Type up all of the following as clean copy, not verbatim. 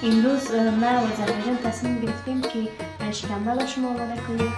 امروز ما و زهرا جان تصمیم گرفتیم که شکمبه به شما آماده کنیم.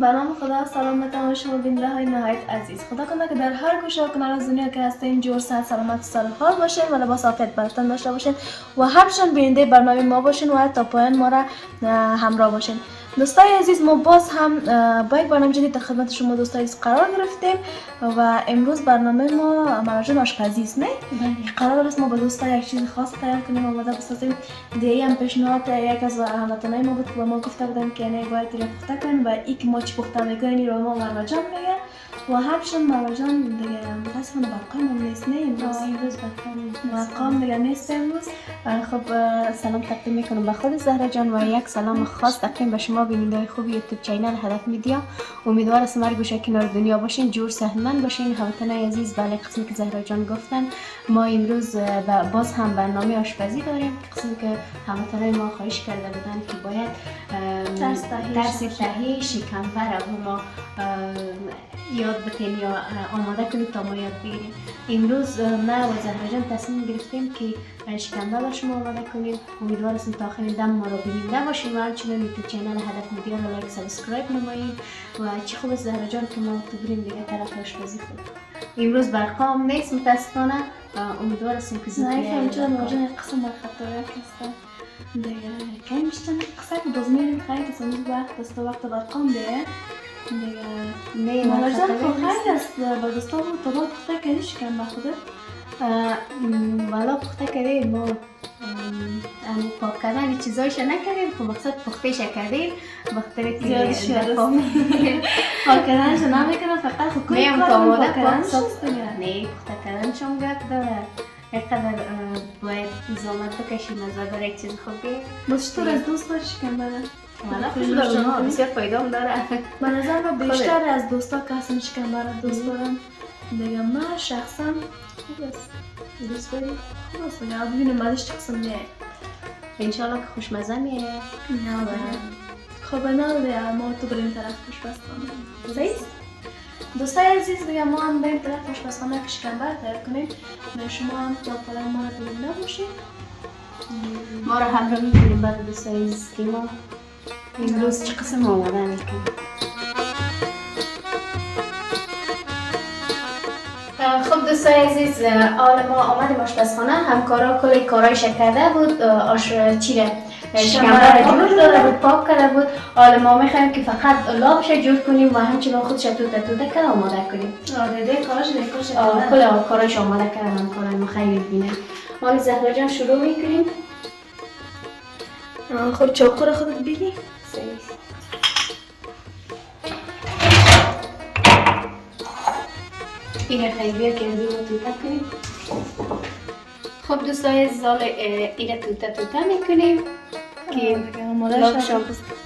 به نام خدا سلام به تمام شما بیننده های نهایت عزیز. خدا کنه که در هر گوشه و کنار از دنیا که هستین جور صحت سلامت و سرحال باشین و لباس عافیت برتن داشته باشین و همچنین بیننده برنامه ما باشین و تا پایان ما را همراه باشین. دوستای عزیز، ما باز هم با یک برنامه جدید در خدمت شما دوستای عزیز قرار گرفتیم و امروز برنامه ما مراجع آشپزی است. نه قرار است ما با دوستای یک چیز خاص تیار کنیم و آماده بسازیم. دیگه هم پیشنهاد یک از هموطنای ما بود که ما گفته بودن که نه باید رو پخته کنیم و این که ما چی پخته میکنیم رو ما مراجع میگه و همچنین مراجع دیگه متاسفانه برقم نیست. نه امروز برقم دیگه نیست امروز. خب سلام تقدیم میکنم به خود زهرا جان و یک سلام خاص تقدیم به شما بیننده خوب یوتیوب چینل هدف میدیا. امیدوارم هر گوشه کنار دنیا باشین جور صحتمند باشین. هموطنای عزیز، بله قسمی که زهرا جان گفتن ما امروز باز هم برنامه آشپزی داریم. قسمی که هموطنای ما خواهش کرده بودن که باید درس تهیه شکمبه رو ما یاد بکنیم یا آماده کنیم تا ما یاد بگیریم. امروز ما و زهرا جان تصمیم گرفتیم که شکمبه به شما آماده کنیم. امیدوارم تا آخر دم ما رو ببینید باشین و همچنین یوتیوب چینل هدف میدیا رو لایک سابسکرایب نمایید و چی خوب زهرا جان که ما تو بریم دیگه طرف آشپزی خود. امروز برقام نیست متاسفانه. امیدوارم که زود نایفهم چرا مراجعه قسم خطایا کستم دیگه که میشتن قسم باز میریم خیلی تصمیم وقت برقام دیگه نه مراجعه خیلی است با دوستا بود تا پخته کردی شکمبه خوده والا پخته کردیم ما پاک کردن چیزایش نکردیم. خب مقصد پختهش کردیم بخاطر که زیادش پاک کردنش نمیکنم فقط خب کوئی کارم پاک کردنش نه پخته کردنش هم گرد داره. اینقدر باید زحمت بکشیم از برای یک چیز خوبی. باز چطور از دوست داری شکمبه را؟ والا خوش دارم بسیار فایده هم داره. به نظر من بیشتر از دوستا کسیم شکمبه را دوست دارم دیگه. من شخصا خوب است دوست داری؟ خوب است دیگه ببینیم بعدش چه قسم میه انشالله که خوشمزه میه. نه خب نه دیگه ما تو بریم طرف خوشبستانه زیست دوستای عزیز دیگه ما هم بریم طرف خوشبستانه که شکمبه را تیار کنیم. شما هم تا پایان ما رو ببینده باشید. ما رو همراه میکنیم برای دوستای عزیز که ما امروز چه قسم آماده میکنیم. خب دوستای عزیز، حالا ما آمدیم آشپزخانه. همکارا کلی کارایش کرده بود. شکمبه را جور داده بود، پاک کرده بود. حالا ما میخوایم که فقط لابش جور کنیم و همچنین خودش توته که آماده کنیم. دیگه کارش کل کارایش آماده کردن همکارای ما خیلی بینه. حالا زهرا جان شروع میکنیم. خود چاقو را خودت بگی؟ این خیلی کردیم و توته کنیم. خب دوستای عزیز، حالا این توته میکنیم که لابش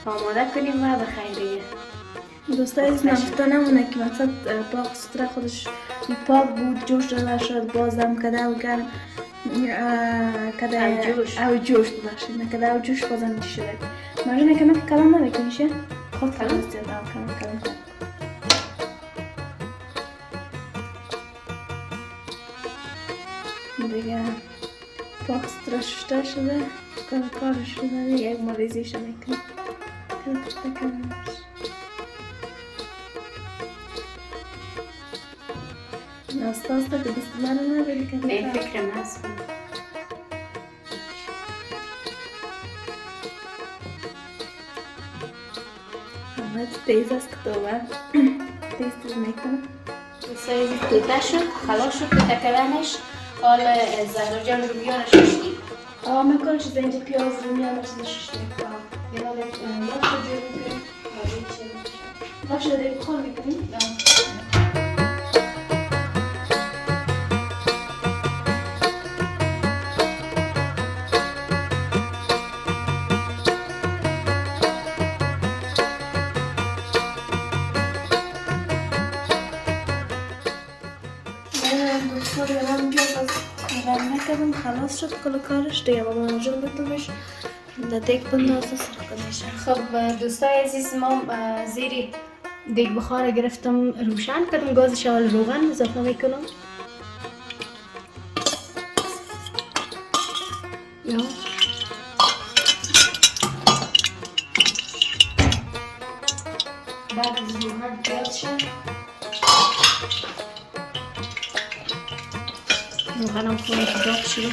آماده کنیم و بخیر دیگه. دوستای عزیز نفتا نمونه که مقصد پاک ستره خودش پاک بود، جوش داده شد، بازم کده و گرم کده او جوش ببخشید نه کده او جوش بازم چی شده مجموعه که من کلام نمیکنیشه خود کلام زیاد کلام دیگه پاک ستره شده شده کارش شده یک مریضیش میکنی کده کلامش ناستا که دست من رو نبری که نه فکرم هست همه تیز است که دوباره تیز میکنم. دوستای عزیز توته شد، خلاص شد توته کردنش. حالا زهرا جان رو بیارش ششتی میکنم چیز اینجا پیاز رو میارم چیز ششتی میکنم یه حالا لاش رو جور میکنیم لاش رو دیگه بخور میکنیم شد کل کارش دیگه بابا انجام بدومش دیگه بندازه سرکنش. خب دوستای عزیز ما زیر دیگ بخار گرفتم روشن کردم گازش اول روغن اضافه میکنم یا بعد از روغن گاز شد روغن هم خونه که داغ شد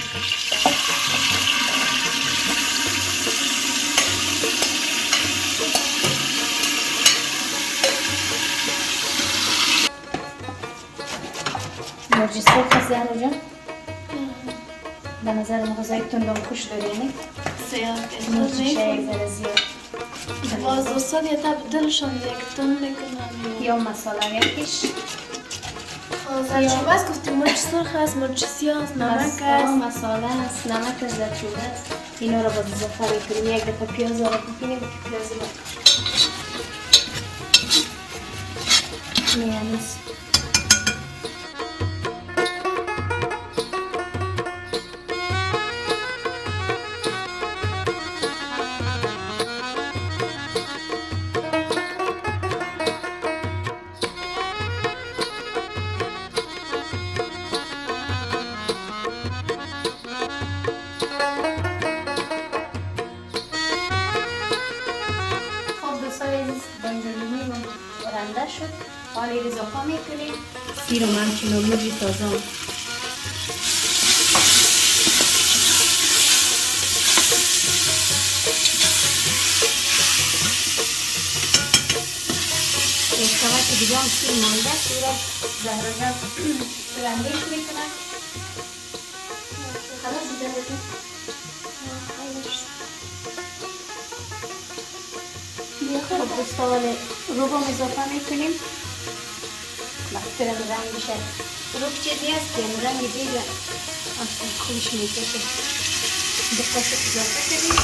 مرچ سرخ هست زهرا جان؟ به نظر مغازه تندم خوش دارینی؟ سیاه مرچ شاید ذره زیاد باز دوستان یه تب دلشان یک تن نکنن یا مساله یکیش زرچوبه است گفتیم مرچ سرخ است مرچ سیاه است نمک است مساله است نمک است زرچوبه است اینا رو باز اضافه میکنیم یک دفعه پیاز رو بکنیم پیاز رو میانیز رنده شد حالا اضافه میکنیم سیر و همچنین مرچ تازه که دیگه هم سیر مانده سیر زهرا جان رندهش میکنن خلاص زهرا جان خب دوستان روب هم اضافه میکنیم وقتی رنگ بشه روب چیزی هست که رنگ دیگه اصلا خوش میکشه دقیقش اضافه کنیم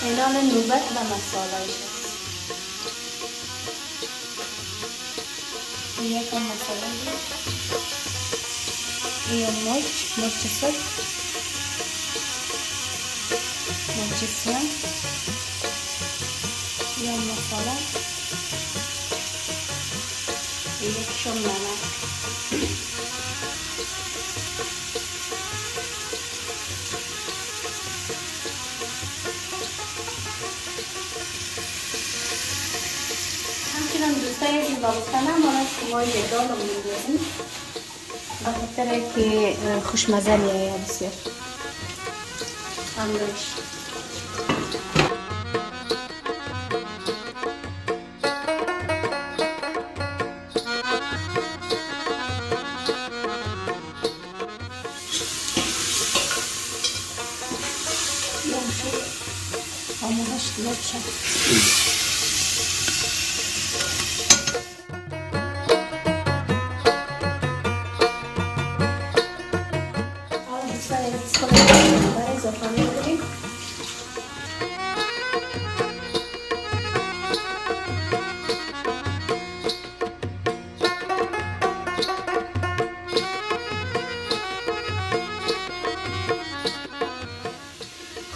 اینال نوبت و مساله هست یک هم مساله این مرچ سرخ مرچ سیاه یا مساله یک شم نمک همچنان دوستای عزیز با گفتنم ما از یک دال رو می‌ریزیم به خاطر که خوشمزه می‌آید بسیار اندرش آموزش دیگه شد اضافه می‌کنیم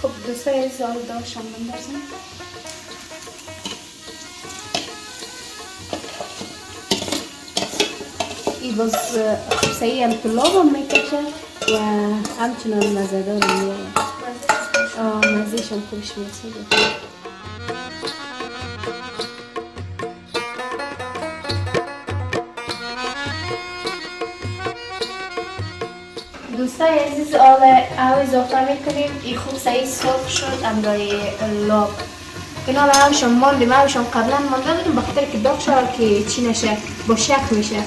خب دوستای عزیز داشتم بندازم این باز سعی هم طلاب هم میکشه و همچنان مزه‌دار میاد مزه‌ش هم خوش میاد دوستای عزیز آب اضافه میکنیم این خوب سعی سرخ شد امرای لاب کنال همشون ماندیم همشون قبلا مانده بودیم بخاطر که داغ شد که چی نشه با شک میشه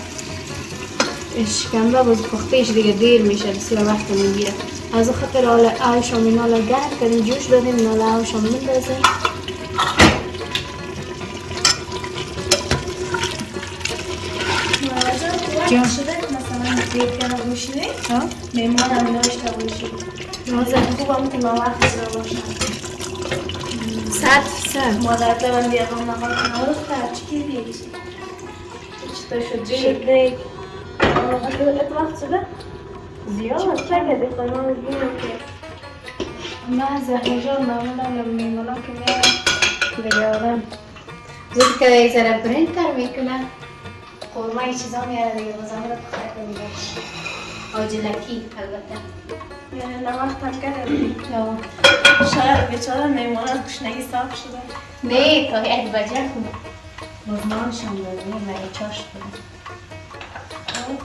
شکنبه باز پختهش دیگه دیر میشه بسیار وقت میگیره از خاطر حالا آوشون اینالا گرم کردیم جوش دادیم اینالا آوشون میندازیم جان شده مثلا دیگه کنه گوشیده میمون هم داشته باشید مازه خوب هم که وقت را باشن 100% مادر من دیگه هم نخواهد کنه رو خرچ کردید تا شد دیگه. شد دیگه. اطلاق شده؟ زیاد. چه کردی خانم ببینم که من زهره جان معمولا میمونا که میارم دیگه آدم زود که یک ذره برنج تر میکنه قورمه چیزا میاره دیگه بازم رو بخواه کنیده آجلکی البته یعنی نمک هم کرده شاید بیچاره میمونن گشنگی صاف شده نه تا یک بجه خونه بازمانشان داریم و یک چاشت کنم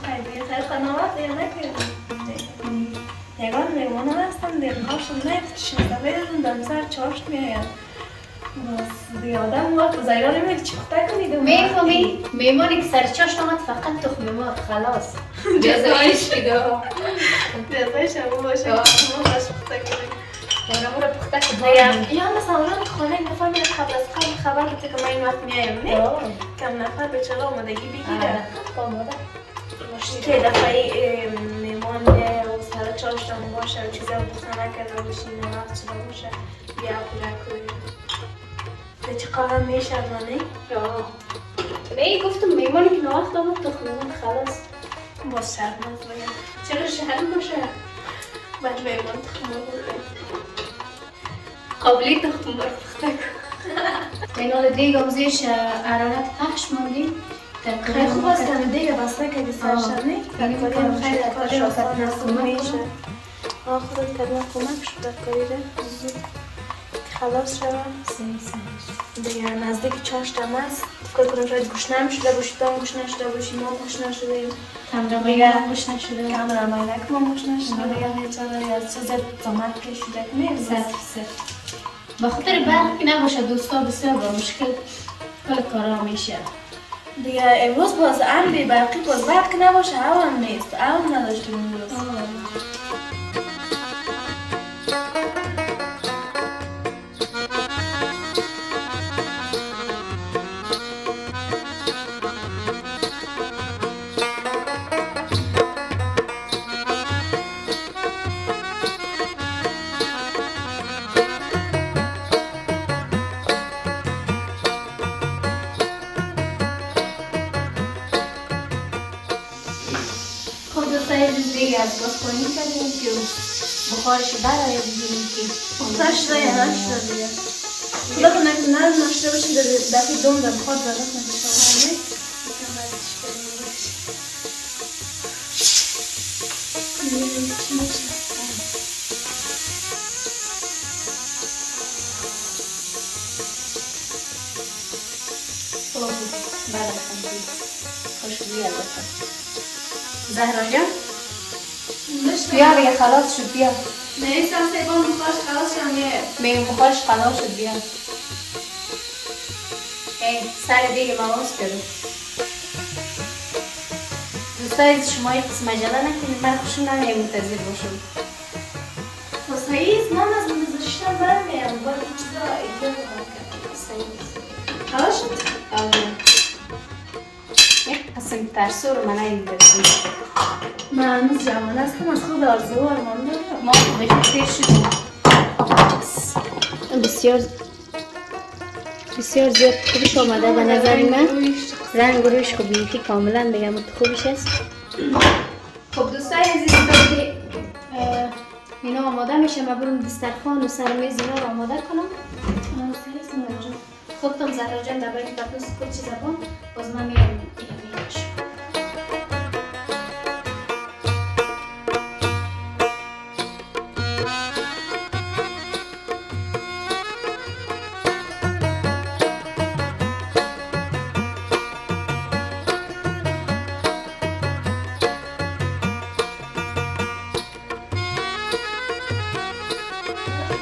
خیلی خیلی خانوات دیگه نکردیم یگان میمونه هستن دیگه هاشون نفتشون سفیدتون دارم سر چاشت میاید بس دیگه آدم وقت زیرا نمیده چی خطا کنید میفهمی؟ میمانی که سر چاشت آمد فقط تخم مرغ خلاص جزایش دیگه جزایش هم باشه ما باش خطا کنید اونمو رو پخته که دیگه یا مثلا اونم خانه نفر میره قبل از قبل خبر بده که من این وقت میایم نه کم نفر به چرا آمدگی بگیره که دفعه میمان و سر چاشتم باشه و چیزا بخصه نکرده باشی نمک چیزا باشه بیا برکوی به چه قدر میشه ازانه؟ نه گفتم میمانی که نوقت آمد تخم مرغ خلاص باز شرم از باید چرا شهر باشه؟ بعد میمان تخمه بوده قابلی تخم مرغ پخته کن اینال دیگه هم زیرش حرارت پخش موندیم خیلی خوب است که دیگه بس نکردی سرشم نه؟ ترکاری هم خیلی کاری آسان میشه خودت کدوم کمک شد در کاری ده زود خلاص شدم دیگه نزدیک چاشت هم هست فکر کنم شاید گوشنم شده باشی تو هم گوشنه شده باشی ما گوشنه شده ایم کمرمایی هم گوش نشده کامرمایی نک ما گوشنه شده دیگه بیچاره از چیز زحمت کشیده که میرزه به خاطر برق که نباشه دوستا بسیار با مشکل کل کارا میشه دیگه امروز باز بی برقی باز برق که نباشه هوا نیست هوا نداشتیم امروز خب دوستای دیگه از باز پایین کردیم که بخارش برای بگیریم که بخارش شده یا نشده دیگه خدا کنه که نرم نشده باشیم در دفعه دوم در بخار درست نمیشه زهرا جان بیا دیگه خلاص شد بیا نیستم سیبان بخارش خلاص شدم یه میگم بخارش خلاص شد بیا ای سر دیگه مواز کرد دوستای شما یک قسم عجله نکنید من خوشم نمیه منتظر باشم صحیح من از گذاشتم برمیم باید چیزا ایجا بخواه کرد خلاص شد؟ یک قسم ترسو رو من این برسیم من هنوز جوان هستم از خود آرزو و ارمان دارم ما بهش پیر شدیم بسیار زیاد خوبش آمده به نظر من رنگ و رویش خوب یکی کاملا دیگه خوبش است خب دوستای عزیز که اینا آماده میشه من برم دسترخوان و سرمیز اینا رو آماده کنم خودتم زهرا جان در باید بپرس کل چیز بان باز من میرم دیگه میرش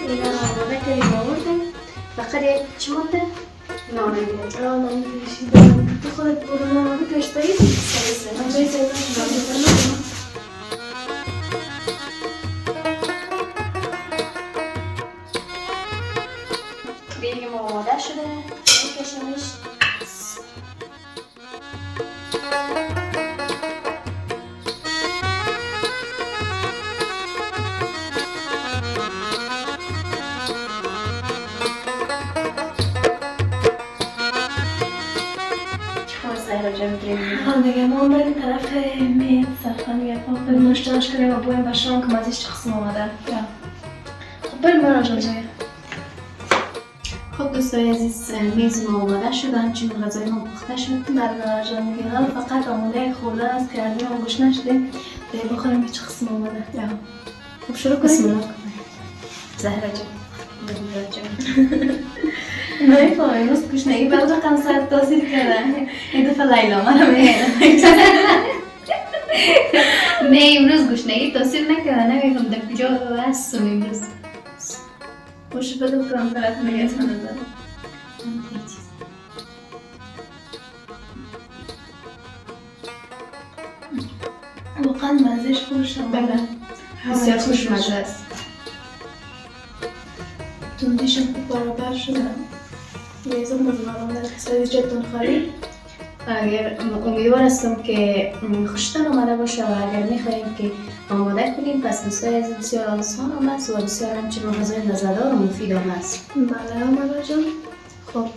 اینا رو آماده کنیم آوردیم فقط یک چی مونده؟ نانه گیره نانه کشیدم تو خودت برو نانه کشتایی؟ دیگه ما آماده شده میکشمش هم دیگه ما بریم طرف میز سرخانه یکم بریم نوشتنش کنیم و بویم و شام که مزیش تقسیم آمده. خب بریم مرا جان جایی. خب دوستای عزیز میز ما آماده شد، همچنین غذای ما پخته شد. بله مرا جان دیگه حالا فقط آماده خوردن است که ما گوش نشدیم دیگه بخوریم که چه قسم آمده. خب شروع بسم کنیم. الله. زهرا جان. نمیفهمم امروز گوشنگی بعد رقم ساعت تاثیر کرده. این دفعه لیلا منم نه امروز گوشنگی تاثیر نکرده، نمیگم در کجا هستم امروز. خوش بده بکنم طرف میگه کنه داره. واقعا مزهش خوش آمده. بله. بسیار خوشمزه است. تندیشم خوب برابر شده. میزم مزمانم در کسایی جدون خالی. اگر امیدوار هستم که خوشتان آمده باشه و اگر میخواهیم که آماده کنیم پس دوستای عزیز بسیار آسان هم است و بسیار همچنین غذای لذت‌دار و مفید هم است. بله مرا جان. خب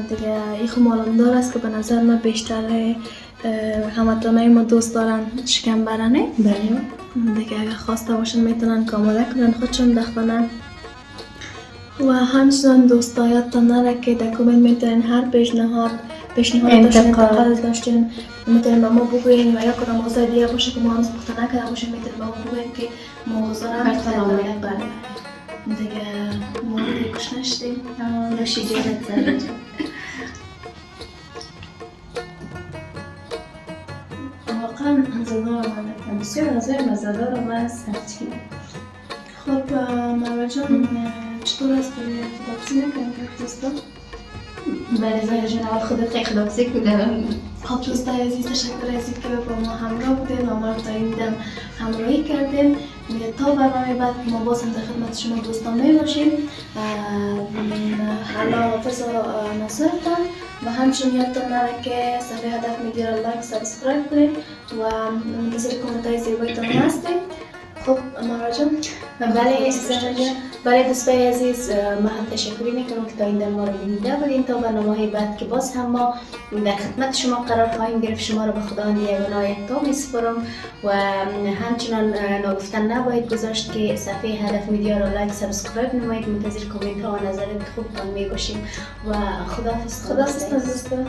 دیگه این خب مالندار است که به نظر من بیشتر هموطنای ما دوست دارن شکم برنه. بله. دیگه اگر خواسته باشن میتونن که آماده کنن خودشون بخونن. و همچنان دوستایتان نره که در کامنت میتونین هر پیشنهاد داشتین انتقاد داشتین میتونین به ما بگوین و یا کدام غذای دیگه باشه که ما هنوز پخته نکرده باشیم میتونین به ما بگوین که ما غذا رو هم پخته آماده کنیم. بله دیگه ما دیگه کش نشدیم. نوشی جانت زهرا جان. واقعا مزه‌دار آمده. بسیار غذای مزه‌دار هم است همچنین. خب مرا جان چطور است که خداحافظی نکنیم که دوستان؟ بله زهرا جان اول خودت خداحافظی کنم. خب دوستای عزیز تشکر از اینکه با ما همراه بودین و ما رو تا این دم همراهی کردین. تا برنامه بعد ما باز هم در خدمت شما دوستان می باشیم. حالا حافظ و ناصرتان و همچنین یادتان نره که صفحه هدف میدیا را لایک سابسکرایب کنید و منتظر کامنت های زیبایتان هستیم. خب مرا جان. بله دوستای عزیز ما هم تشکری میکنم که تا این ما رو بینیده بودین. تا برنامه بعد که باز هم ما در خدمت شما قرار خواهیم گرفت. شما رو به خداوند یگانه یکتا میسپارم و همچنان ناگفتن نباید گذاشت که صفحه هدف میدیا رو لایک سابسکرایب نمایید. منتظر کامنت ها و نظرات خوبتان می باشیم و خداحافظ. خداحافظ دوستان.